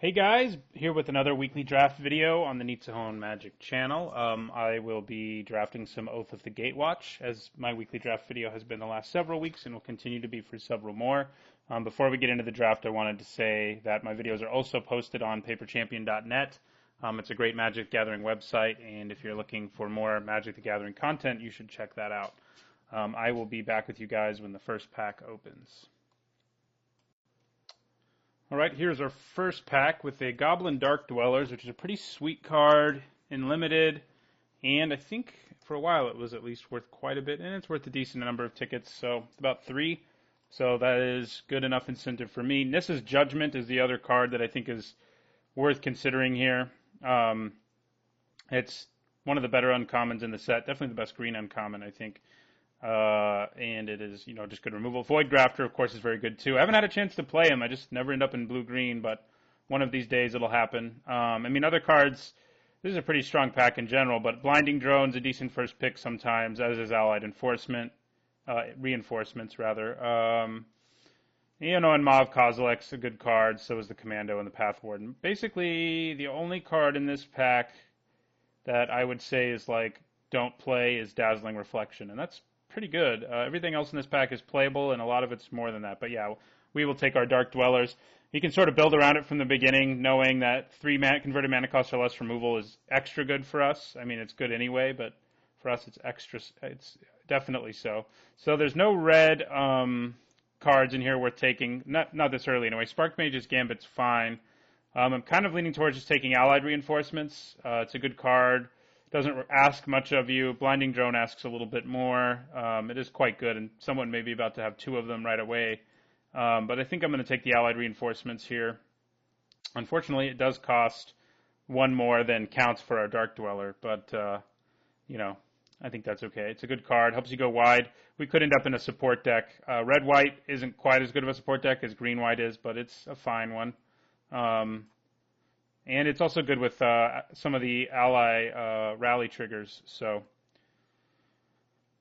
Hey guys, here with another weekly draft video on the Nitsahon Magic channel. I will be drafting some Oath of the Gatewatch, as my weekly draft video has been the last several weeks and will continue to be for several more. Before we get into the draft, I wanted to say that my videos are also posted on paperchampion.net. It's a great Magic Gathering website, and if you're looking for more Magic the Gathering content, you should check that out. I will be back with you guys when the first pack opens. Alright, here's our first pack with a Goblin Dark Dwellers, which is a pretty sweet card in Limited, and I think for a while it was at least worth quite a bit, and it's worth a decent number of tickets, so about 3. So that is good enough incentive for me. Nissa's Judgment is the other card that I think is worth considering here. It's one of the better uncommons in the set, definitely the best green uncommon, I think. And it is, just good removal. Void Grafter, of course, is very good too. I haven't had a chance to play him. I just never end up in blue-green, but one of these days it'll happen. Other cards, this is a pretty strong pack in general, but Blinding Drone's a decent first pick sometimes, as is Allied Reinforcements, rather. And Mav Kozilek's a good card, so is the Commando and the Path Warden. Basically, the only card in this pack that I would say is don't play is Dazzling Reflection, and that's pretty good. Everything else in this pack is playable, and a lot of it's more than that. But yeah, we will take our Dark Dwellers. You can sort of build around it from the beginning, knowing that 3 converted mana cost or less removal is extra good for us. I mean, it's good anyway, but for us it's extra. It's definitely so. So there's no red cards in here worth taking. Not this early anyway. Spark Mage's Gambit's fine. I'm kind of leaning towards just taking Allied Reinforcements. It's a good card. Doesn't ask much of you. Blinding Drone asks a little bit more. It is quite good, and someone may be about to have 2 of them right away. But I think I'm going to take the Allied Reinforcements here. Unfortunately, it does cost 1 more than counts for our Dark Dweller, but, I think that's okay. It's a good card. Helps you go wide. We could end up in a support deck. Red-White isn't quite as good of a support deck as Green-White is, but it's a fine one. And it's also good with some of the ally rally triggers. So,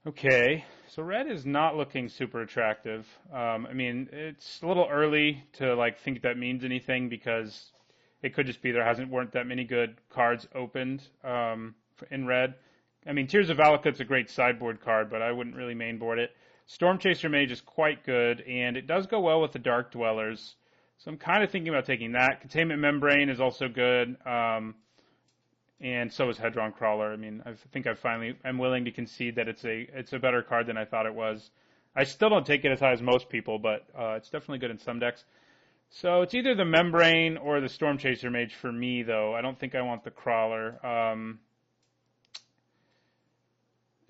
okay. So red is not looking super attractive. It's a little early to think that means anything because it could just be there weren't that many good cards opened in red. Tears of Valakut's a great sideboard card, but I wouldn't really mainboard it. Storm Chaser Mage is quite good, and it does go well with the Dark Dwellers. So I'm kind of thinking about taking that. Containment Membrane is also good, and so is Hedron Crawler. I think I'm willing to concede that it's a better card than I thought it was. I still don't take it as high as most people, but it's definitely good in some decks. So it's either the Membrane or the Storm Chaser Mage for me, though. I don't think I want the Crawler.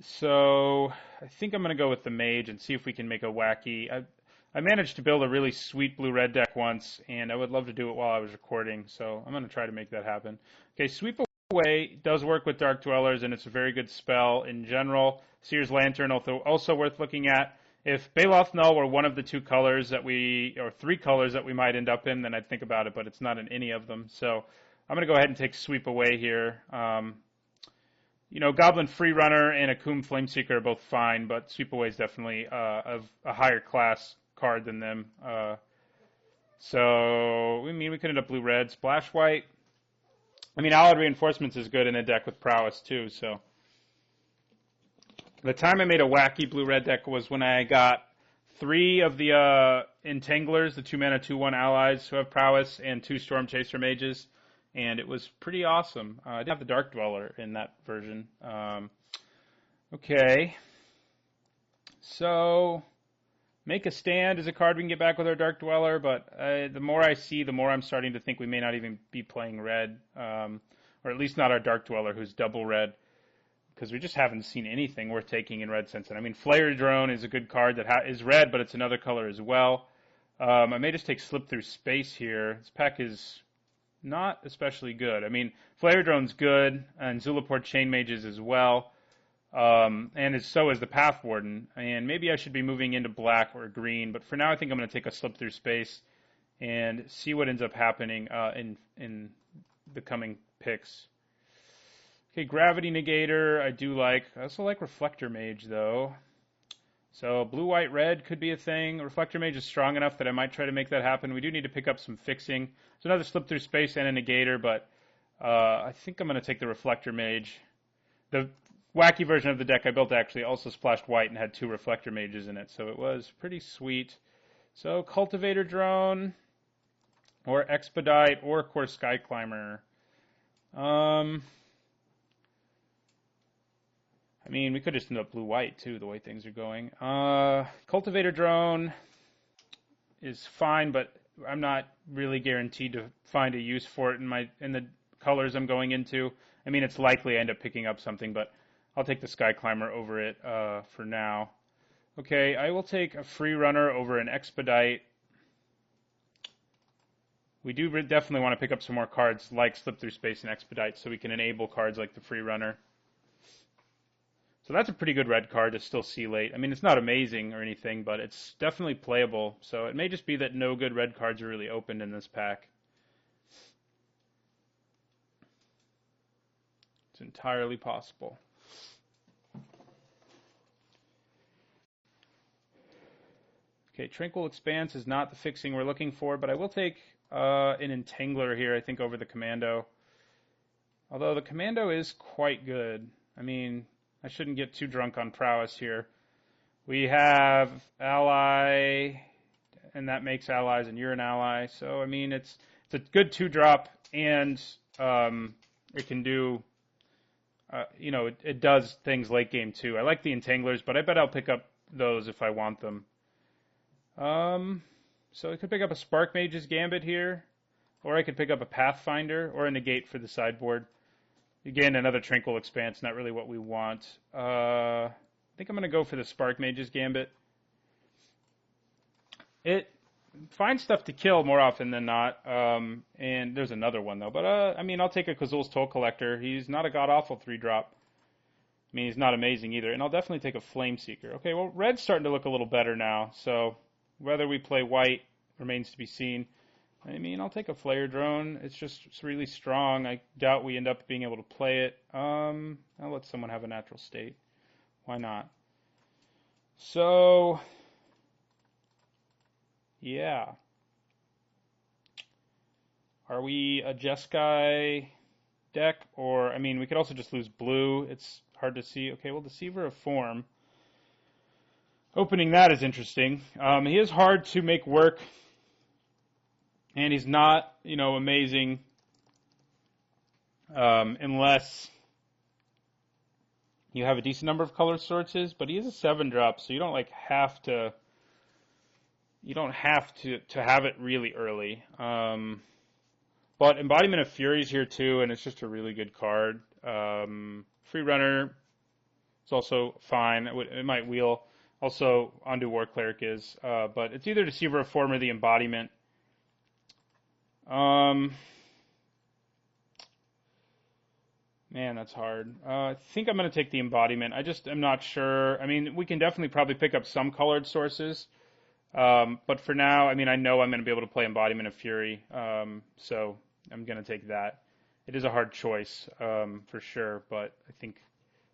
So I think I'm going to go with the Mage and see if we can make a wacky. I managed to build a really sweet blue-red deck once, and I would love to do it while I was recording, so I'm going to try to make that happen. Okay, Sweep Away does work with Dark Dwellers, and it's a very good spell in general. Seer's Lantern also worth looking at. If Baloth Null were one of the 2 colors or 3 colors that we might end up in, then I'd think about it, but it's not in any of them. So I'm going to go ahead and take Sweep Away here. Goblin Freerunner and Akum Flameseeker are both fine, but Sweep Away is definitely of a higher class card than them. We could end up blue-red. Splash White. Allied Reinforcements is good in a deck with prowess, too, so. The time I made a wacky blue-red deck was when I got 3 of the Entanglers, the 2-mana 2/1 allies who have prowess, and 2 Storm Chaser Mages, and it was pretty awesome. I did have the Dark Dweller in that version. Okay. So Make a Stand is a card we can get back with our Dark Dweller, but the more I see, the more I'm starting to think we may not even be playing red, or at least not our Dark Dweller, who's double red, because we just haven't seen anything worth taking in red since then. Flare Drone is a good card that is red, but it's another color as well. I may just take Slip Through Space here. This pack is not especially good. Flare Drone's good, and Zulaport Chain Mages as well. So is the Path Warden, and maybe I should be moving into black or green, but for now I think I'm going to take a Slip Through Space and see what ends up happening in the coming picks. Okay, Gravity Negator I do like. I also like Reflector Mage, though. So blue, white, red could be a thing. Reflector Mage is strong enough that I might try to make that happen. We do need to pick up some fixing. There's another slip through space and a negator, but I think I'm going to take the Reflector Mage. The wacky version of the deck I built actually also splashed white and had 2 Reflector Mages in it, so it was pretty sweet. So Cultivator Drone, or Expedite, or of course Sky Climber. I mean, we could just end up blue-white, too, the way things are going. Cultivator Drone is fine, but I'm not really guaranteed to find a use for it in the colors I'm going into. I mean, it's likely I end up picking up something, but I'll take the Sky Climber over it for now. Okay, I will take a Free Runner over an Expedite. We do definitely want to pick up some more cards like Slip Through Space and Expedite so we can enable cards like the Free Runner. So that's a pretty good red card to still see late. I mean, it's not amazing or anything, but it's definitely playable. So it may just be that no good red cards are really opened in this pack. It's entirely possible. Okay, Tranquil Expanse is not the fixing we're looking for, but I will take an Entangler here, I think, over the Commando. Although the Commando is quite good. I mean, I shouldn't get too drunk on prowess here. We have ally, and that makes allies, and you're an ally. So, I mean, it's a good 2-drop, and it can do, it does things late game too. I like the Entanglers, but I bet I'll pick up those if I want them. So I could pick up a Spark Mage's Gambit here, or I could pick up a Pathfinder, or a Negate for the sideboard. Again, another Tranquil Expanse, not really what we want. I think I'm going to go for the Spark Mage's Gambit. It finds stuff to kill more often than not, and there's another one, though. But, I mean, I'll take a Kazul's Toll Collector. He's not a god-awful 3-drop. I mean, he's not amazing either. And I'll definitely take a Flame Seeker. Okay, well, red's starting to look a little better now, so whether we play white remains to be seen. I mean, I'll take a Flare Drone. It's really strong. I doubt we end up being able to play it. I'll let someone have a natural state. Why not? So, yeah. Are we a Jeskai deck? Or, I mean, we could also just lose blue. It's hard to see. Okay, well, Deceiver of Form. Opening that is interesting. He is hard to make work. And he's not, amazing unless you have a decent number of color sources. But he is a 7-drop, so you don't have to have it really early. But Embodiment of Fury is here too, and it's just a really good card. Free Runner is also fine. It might wheel. Also, Ondu War Cleric is, but it's either Deceiver of Form or the Embodiment. Man, that's hard. I think I'm going to take the Embodiment. I just am not sure. I mean, we can definitely probably pick up some colored sources. But for now, I mean, I know I'm going to be able to play Embodiment of Fury. So I'm going to take that. It is a hard choice, for sure, but I think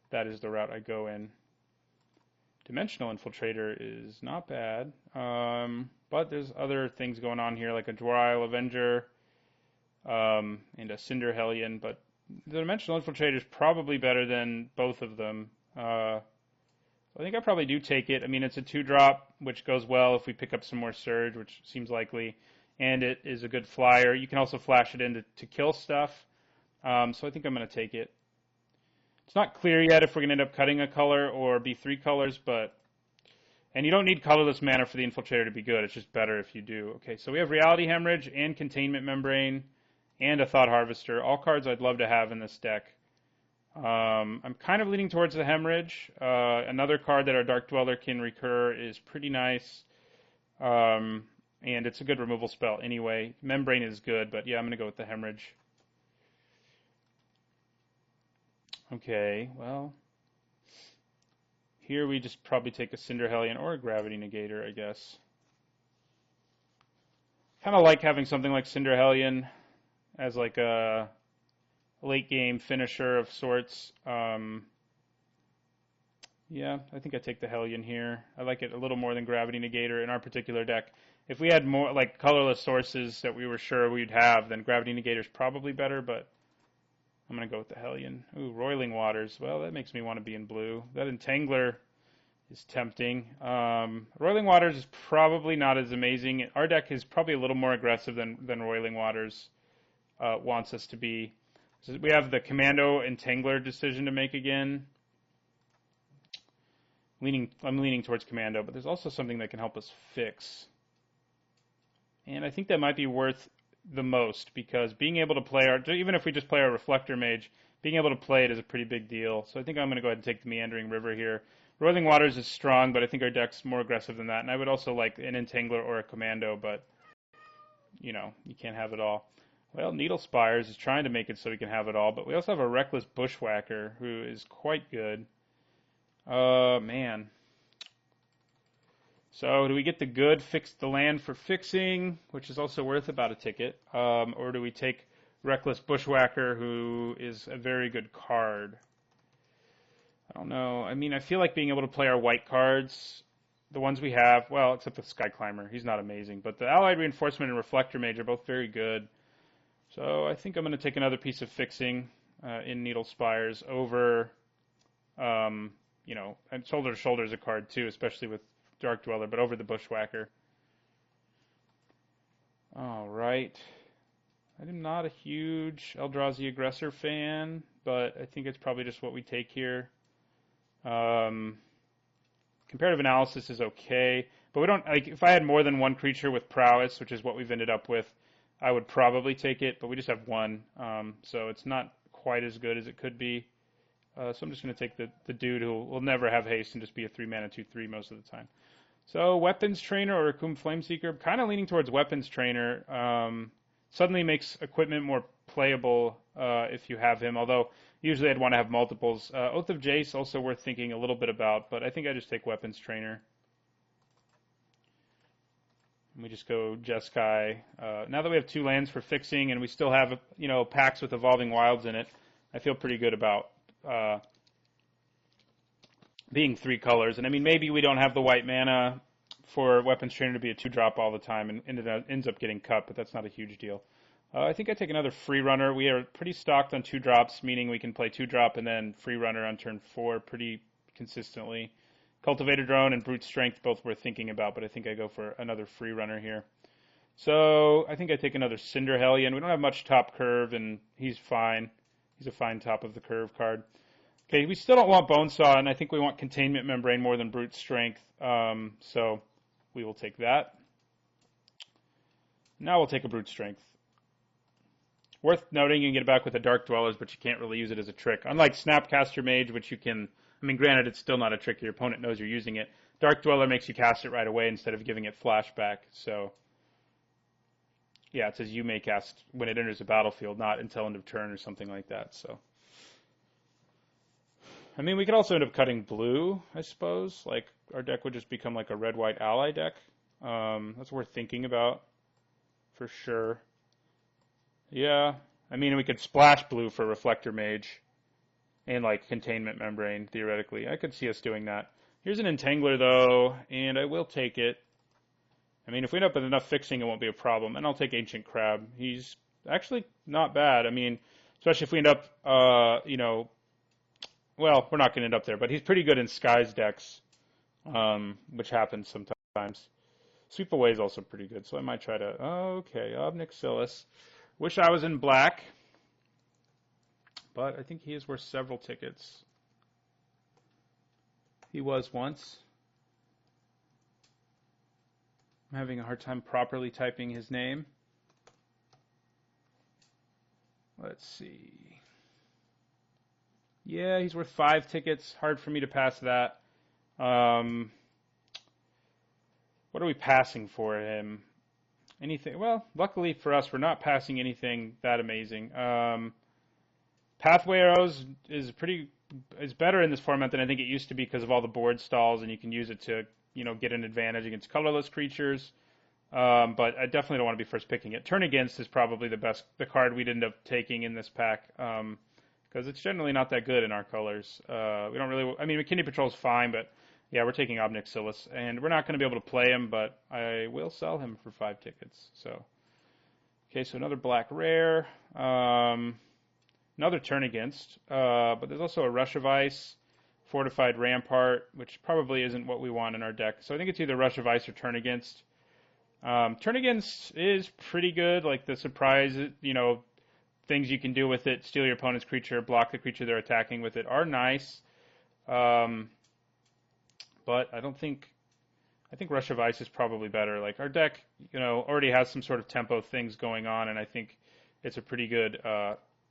that is the route I go in. Dimensional Infiltrator is not bad. But there's other things going on here, like a Dwar Avenger and a Cinder Hellion. But the Dimensional Infiltrator is probably better than both of them. I think I probably do take it. I mean, it's a 2-drop, which goes well if we pick up some more Surge, which seems likely. And it is a good flyer. You can also flash it in to kill stuff. So I think I'm going to take it. It's not clear yet if we're going to end up cutting a color or be 3 colors, but... And you don't need colorless mana for the Infiltrator to be good. It's just better if you do. Okay, so we have Reality Hemorrhage and Containment Membrane and a Thought Harvester. All cards I'd love to have in this deck. I'm kind of leaning towards the Hemorrhage. Another card that our Dark Dweller can recur is pretty nice. And it's a good removal spell anyway. Membrane is good, but yeah, I'm going to go with the Hemorrhage. Okay, well... Here we just probably take a Cinder Hellion or a Gravity Negator, I guess. Kind of like having something like Cinder Hellion as like a late game finisher of sorts. Yeah, I think I take the Hellion here. I like it a little more than Gravity Negator in our particular deck. If we had more like colorless sources that we were sure we'd have, then Gravity Negator's probably better, but I'm going to go with the Hellion. Ooh, Roiling Waters. Well, that makes me want to be in blue. That Entangler is tempting. Roiling Waters is probably not as amazing. Our deck is probably a little more aggressive than Roiling Waters wants us to be. So we have the Commando Entangler decision to make again. I'm leaning towards Commando, but there's also something that can help us fix. And I think that might be worth the most, because being able to play even if we just play our Reflector Mage, being able to play it is a pretty big deal. So I think I'm going to go ahead and take the Meandering River here. Roiling Waters is strong, but I think our deck's more aggressive than that. And I would also like an Entangler or a Commando, but, you know, you can't have it all. Well, Needle Spires is trying to make it so we can have it all, but we also have a Reckless Bushwhacker who is quite good. Man. So do we get the good, fix the land for fixing, which is also worth about a ticket, or do we take Reckless Bushwhacker, who is a very good card? I don't know. I mean, I feel like being able to play our white cards, the ones we have, well, except the Sky Climber, he's not amazing, but the Allied Reinforcement and Reflector Mage are both very good. So I think I'm going to take another piece of fixing in Needle Spires over, you know, and Shoulder to Shoulder is a card too, especially with Dark Dweller, but over the Bushwhacker. All right. I'm not a huge Eldrazi Aggressor fan, but I think it's probably just what we take here. Comparative Analysis is okay, but we don't, like, if I had more than one creature with Prowess, which is what we've ended up with, I would probably take it, but we just have one, so it's not quite as good as it could be. So I'm just going to take the dude who will never have haste and just be a 3-mana 2/3 most of the time. So Weapons Trainer or Akum Flameseeker, I'm kind of leaning towards Weapons Trainer. Suddenly makes equipment more playable if you have him, although usually I'd want to have multiples. Oath of Jace, also worth thinking a little bit about, but I think I just take Weapons Trainer. And we just go Jeskai. Now that we have 2 lands for fixing and we still have, you know, packs with Evolving Wilds in it, I feel pretty good about being 3 colors. And I mean, maybe we don't have the white mana for Weapons Trainer to be a 2-drop all the time, and it ends up getting cut, but that's not a huge deal. I think I take another Free Runner. We are pretty stocked on 2-drops, meaning we can play 2-drop and then Free Runner on turn 4 pretty consistently. Cultivator Drone and Brute Strength, both worth thinking about, but I think I go for another Free Runner here. So I think I take another Cinder Hellion. We don't have much top curve, and he's fine. He's a fine top of the curve card. Okay, we still don't want Bonesaw, and I think we want Containment Membrane more than Brute Strength, so we will take that. Now we'll take a Brute Strength. Worth noting, you can get it back with the Dark Dwellers, but you can't really use it as a trick. Unlike Snapcaster Mage, which you can, I mean, granted, it's still not a trick. Your opponent knows you're using it. Dark Dweller makes you cast it right away instead of giving it flashback. So, yeah, it says you may cast when it enters the battlefield, not until end of turn or something like that. So, I mean, we could also end up cutting blue, I suppose. Like, our deck would just become like a red-white ally deck. That's worth thinking about, for sure. Yeah, I mean, we could splash blue for Reflector Mage and, like, Containment Membrane, theoretically. I could see us doing that. Here's an Entangler, though, and I will take it. I mean, if we end up with enough fixing, it won't be a problem. And I'll take Ancient Crab. He's actually not bad. I mean, especially if we end up, you know, well, we're not going to end up there, but he's pretty good in Skies decks, which happens sometimes. Sweep Away is also pretty good, so I might try to... Okay, Obnixilis. Wish I was in black, but I think he is worth several tickets. He was once. I'm having a hard time properly typing his name. Let's see. Yeah, he's worth 5 tickets. Hard for me to pass that. What are we passing for him? Anything? Well, luckily for us, we're not passing anything that amazing. Pathway Arrows is better in this format than I think it used to be because of all the board stalls, and you can use it to, you know, get an advantage against colorless creatures. But I definitely don't want to be first picking it. Turn Against is probably the card we'd end up taking in this pack. because it's generally not that good in our colors. We don't really. I mean, McKinney Patrol's fine, but yeah, we're taking Ob Nixilis, and we're not going to be able to play him, but I will sell him for 5 tickets. So, okay, so another black rare, another turn against, but there's also a Rush of Ice, Fortified Rampart, which probably isn't what we want in our deck. So I think it's either Rush of Ice or turn against. Turn against is pretty good, like the surprise, things you can do with it, steal your opponent's creature, block the creature they're attacking with it, are nice. But I think Rush of Ice is probably better. Like our deck, already has some sort of tempo things going on, and I think it's a pretty good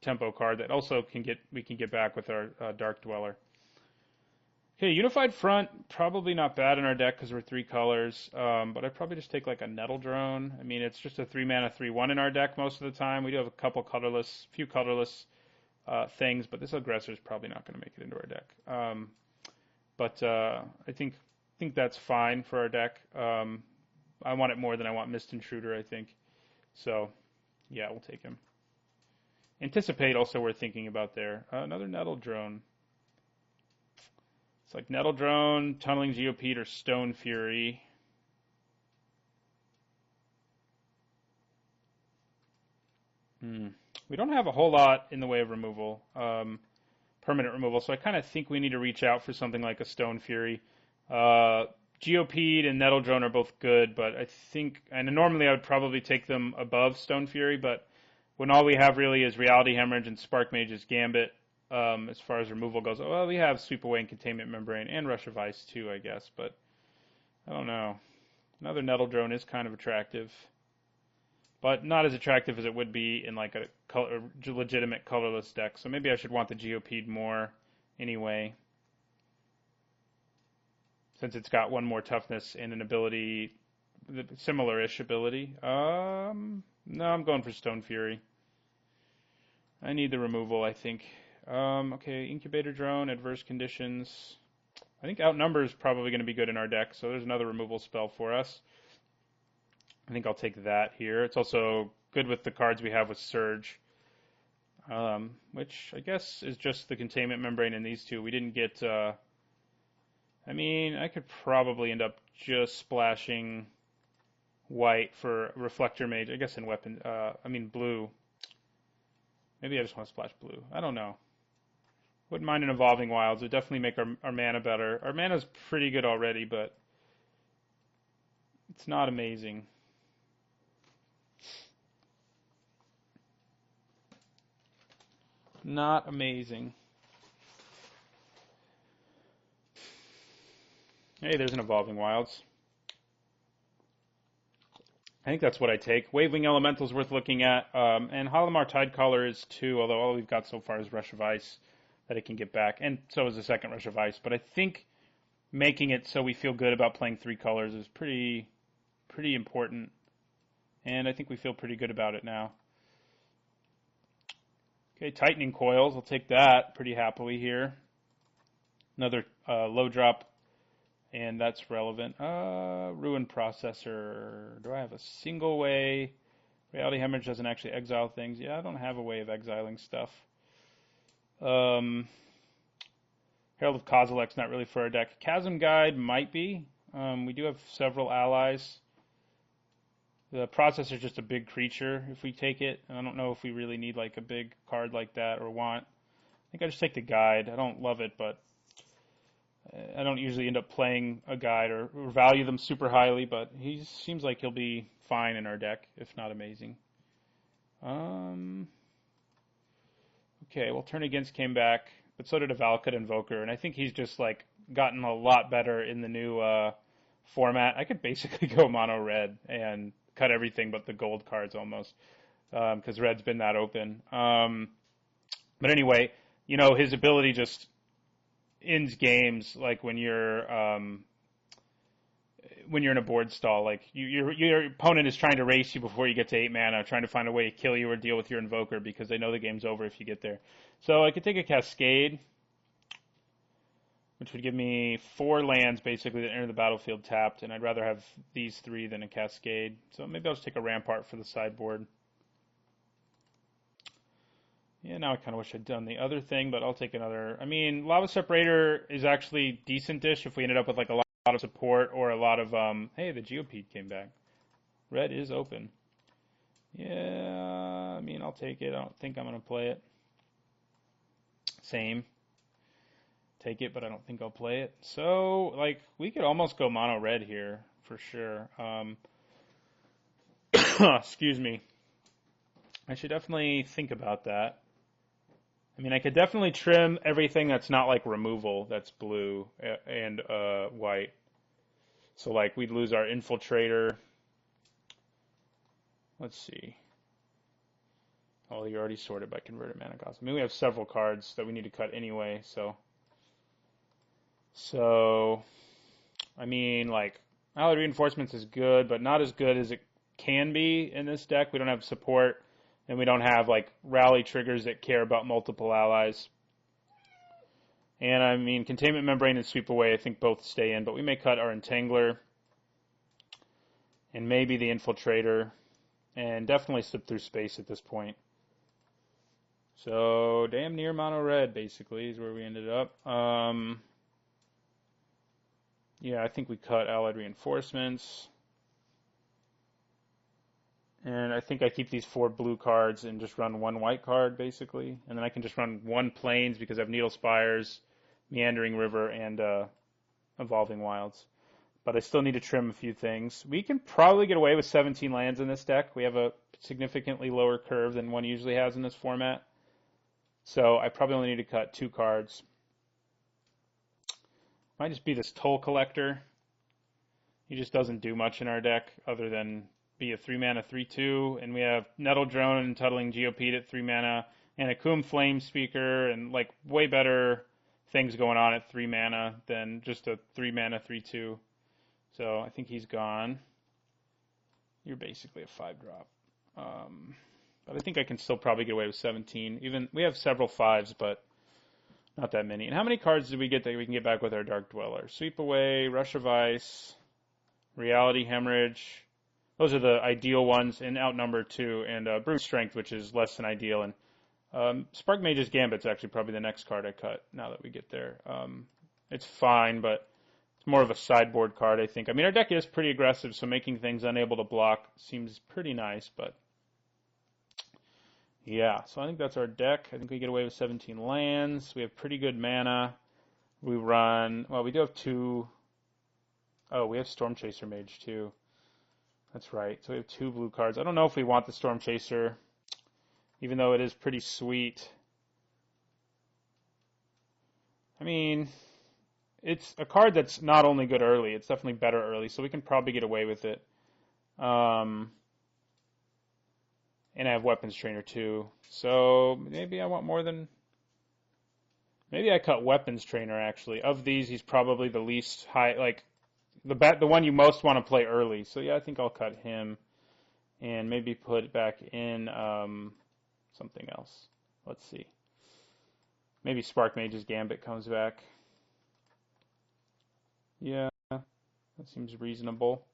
tempo card that also we can get back with our Dark Dweller. Okay, Unified Front, probably not bad in our deck because we're 3 colors, but I'd probably just take like a Nettle Drone. I mean, it's just a 3-mana 3/1 in our deck most of the time. We do have a few colorless things, but this Aggressor is probably not going to make it into our deck. But I think that's fine for our deck. I want it more than I want Mist Intruder, I think. So, yeah, we'll take him. Anticipate also we're thinking about there. Another Nettle Drone. It's like Nettle Drone, Tunneling Geopede, or Stone Fury. We don't have a whole lot in the way of removal, permanent removal, so I kind of think we need to reach out for something like a Stone Fury. Geopede and Nettle Drone are both good, but I think, and normally I would probably take them above Stone Fury, but when all we have really is Reality Hemorrhage and Spark Mage's Gambit, as far as removal goes, well, we have Sweep Away and Containment Membrane and Rush of Ice too, I guess, but I don't know. Another Nettle Drone is kind of attractive, but not as attractive as it would be in like a legitimate colorless deck, so maybe I should want the Geopede more anyway, since it's got 1 more toughness and an ability, similar-ish ability. No, I'm going for Stone Fury. I need the removal, I think. Okay, Incubator Drone, Adverse Conditions. I think Outnumber is probably going to be good in our deck, so there's another removal spell for us. I think I'll take that here. It's also good with the cards we have with Surge, which I guess is just the Containment Membrane in these two. We didn't get... I mean, I could probably end up just splashing white for Reflector Mage. I guess in weapon... blue. Maybe I just want to splash blue. I don't know. Wouldn't mind an Evolving Wilds. It would definitely make our mana better. Our mana's pretty good already, but it's not amazing. Not amazing. Hey, there's an Evolving Wilds. I think that's what I take. Wavewing Elemental's worth looking at, and Halimar Tidecaller is too, although all we've got so far is Rush of Ice that it can get back, and so is the second Rush of Ice. But I think making it so we feel good about playing 3 colors is pretty important, and I think we feel pretty good about it now. Okay, Tightening Coils, I'll take that pretty happily here. Another low drop, and that's relevant. Ruin Processor. Do I have a single way? Reality Hemorrhage doesn't actually exile things. Yeah, I don't have a way of exiling stuff. Herald of Kozilek's not really for our deck. Chasm Guide might be. We do have several allies. The Processor is just a big creature if we take it. I don't know if we really need like a big card like that or want. I think I just take the Guide. I don't love it, but I don't usually end up playing a Guide or value them super highly, but he seems like he'll be fine in our deck, if not amazing. Okay, well, Turn Against came back, but so did a Valakut Invoker, and I think he's just like gotten a lot better in the new format. I could basically go mono red and cut everything but the gold cards almost, because red's been that open. But anyway, his ability just ends games like when you're in a board stall. Like your opponent is trying to race you before you get to 8 mana, trying to find a way to kill you or deal with your Invoker because they know the game's over if you get there. So I could take a Cascade, which would give me 4 lands basically that enter the battlefield tapped, and I'd rather have these 3 than a Cascade. So maybe I'll just take a Rampart for the sideboard. Yeah, now I kind of wish I'd done the other thing, but I'll take another. I mean, Lava Separator is actually decent-ish if we ended up with like a lot of support or a lot of hey, the Geopede came back. Red is open. Yeah, I mean, I'll take it. I don't think I'm gonna play it. Same. Take it, but I don't think I'll play it. So, like, we could almost go mono red here for sure. Excuse me. I should definitely think about that. I mean, I could definitely trim everything that's not like removal, that's blue and white. So, like, we'd lose our infiltrator. Let's see. Oh, you're already sorted by converted mana cost. I mean, we have several cards that we need to cut anyway, so, I mean, like, Allied Reinforcements is good, but not as good as it can be in this deck. We don't have support, and we don't have, like, rally triggers that care about multiple allies. And, I mean, Containment Membrane and Sweep Away, I think both stay in, but we may cut our Entangler and maybe the Infiltrator, and definitely slip through space at this point. So, damn near mono red, basically, is where we ended up. Yeah, I think we cut Allied Reinforcements. And I think I keep these 4 blue cards and just run 1 white card, basically. And then I can just run 1 Plains because I have Needle Spires, Meandering River, and Evolving Wilds. But I still need to trim a few things. We can probably get away with 17 lands in this deck. We have a significantly lower curve than one usually has in this format. So I probably only need to cut 2 cards. Might just be this Toll Collector. He just doesn't do much in our deck other than be a 3-mana 3/2, and we have Nettle Drone and Tuttling Geopede at 3 mana, and Akum Flame Speaker, and like way better things going on at 3 mana than just a 3-mana 3/2. So I think he's gone. You're basically a 5-drop. But I think I can still probably get away with 17. Even we have several 5s, but not that many. And how many cards did we get that we can get back with our Dark Dweller? Sweep Away, Rush of Ice, Reality Hemorrhage. Those are the ideal ones, and Outnumber 2, and Brute Strength, which is less than ideal. And Spark Mage's Gambit's actually probably the next card I cut now that we get there. It's fine, but it's more of a sideboard card, I think. I mean, our deck is pretty aggressive, so making things unable to block seems pretty nice, but yeah, so I think that's our deck. I think we get away with 17 lands. We have pretty good mana. We run, well, we do have 2. Oh, we have Storm Chaser Mage too. That's right. So we have 2 blue cards. I don't know if we want the Storm Chaser, even though it is pretty sweet. I mean, it's a card that's not only good early, it's definitely better early, so we can probably get away with it. And I have Weapons Trainer too. So maybe I want more than... Maybe I cut Weapons Trainer, actually. Of these, he's probably the least high, like, the one you most want to play early. So yeah, I think I'll cut him and maybe put back in something else. Let's see. Maybe Spark Mage's Gambit comes back. Yeah, that seems reasonable.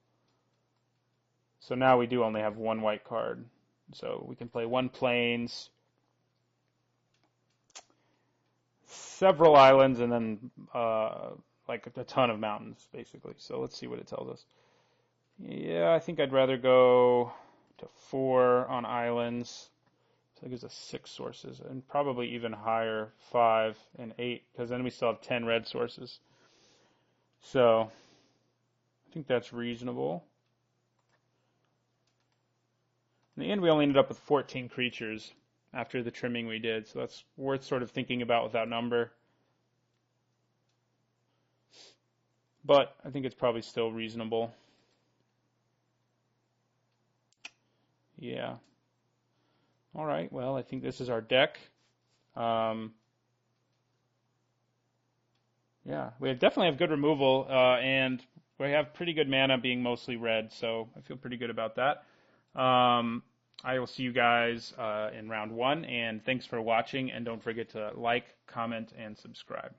So now we do only have 1 white card. So we can play 1 Plains, several islands, and then like a ton of mountains, basically. So let's see what it tells us. Yeah, I think I'd rather go to 4 on islands. So that gives us 6 sources, and probably even higher, 5 and 8, because then we still have 10 red sources. So I think that's reasonable. In the end, we only ended up with 14 creatures after the trimming we did, so that's worth sort of thinking about with that number. But I think it's probably still reasonable. Yeah. All right, well, I think this is our deck. Yeah, we definitely have good removal, and we have pretty good mana being mostly red, so I feel pretty good about that. I will see you guys in round 1, and thanks for watching, and don't forget to like, comment, and subscribe.